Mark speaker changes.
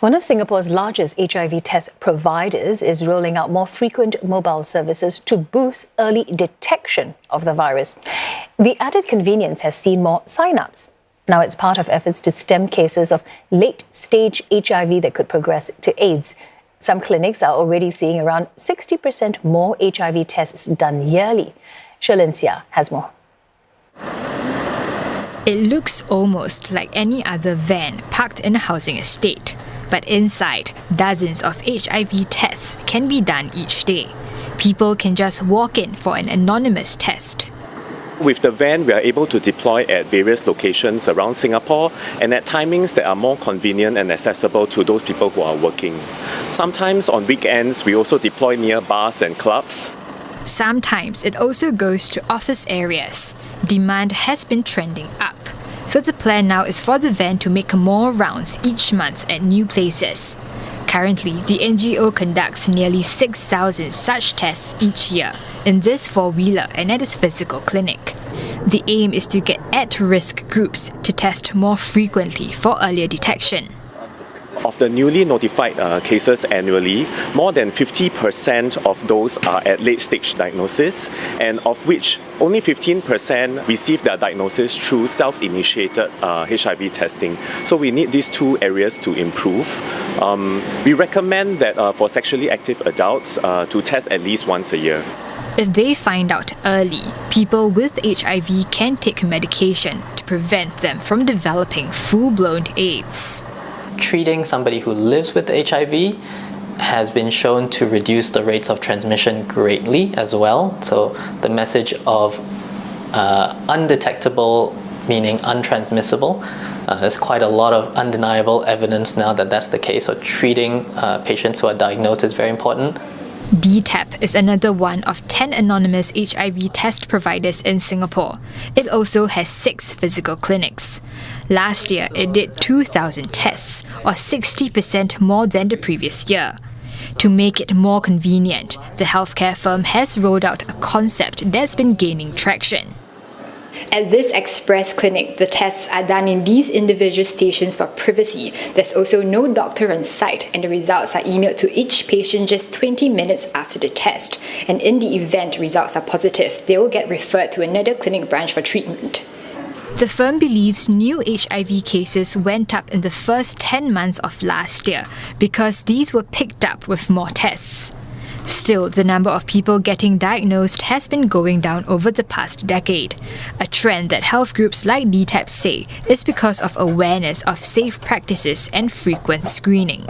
Speaker 1: One of Singapore's largest HIV test providers is rolling out more frequent mobile services to boost early detection of the virus. The added convenience has seen more sign-ups. Now it's part of efforts to stem cases of late-stage HIV that could progress to AIDS. Some clinics are already seeing around 60% more HIV tests done yearly. Sherlyn Seah has more.
Speaker 2: It looks almost like any other van parked in a housing estate. But inside, dozens of HIV tests can be done each day. People can just walk in for an anonymous test.
Speaker 3: With the van, we are able to deploy at various locations around Singapore and at timings that are more convenient and accessible to those people who are working. Sometimes on weekends, we also deploy near bars and clubs.
Speaker 2: Sometimes it also goes to office areas. Demand has been trending up. So the plan now is for the van to make more rounds each month at new places. Currently, the NGO conducts nearly 6,000 such tests each year in this four-wheeler and at its physical clinic. The aim is to get at-risk groups to test more frequently for earlier detection.
Speaker 3: Of the newly notified cases annually, more than 50% of those are at late-stage diagnosis, and of which only 15% receive their diagnosis through self-initiated HIV testing. So we need these two areas to improve. We recommend that for sexually active adults to test at least once a year.
Speaker 2: If they find out early, people with HIV can take medication to prevent them from developing full-blown AIDS.
Speaker 4: Treating somebody who lives with HIV has been shown to reduce the rates of transmission greatly as well. So the message of undetectable, meaning untransmissible, there's quite a lot of undeniable evidence now that that's the case. So treating patients who are diagnosed is very important.
Speaker 2: DTAP is another one of 10 anonymous HIV test providers in Singapore. It also has 6 physical clinics. Last year, it did 2,000 tests, or 60% more than the previous year. To make it more convenient, the healthcare firm has rolled out a concept that's been gaining traction.
Speaker 5: At this express clinic, the tests are done in these individual stations for privacy. There's also no doctor on site, and the results are emailed to each patient just 20 minutes after the test. And in the event results are positive, they will get referred to another clinic branch for treatment.
Speaker 2: The firm believes new HIV cases went up in the first 10 months of last year because these were picked up with more tests. Still, the number of people getting diagnosed has been going down over the past decade, a trend that health groups like DTAP say is because of awareness of safe practices and frequent screening.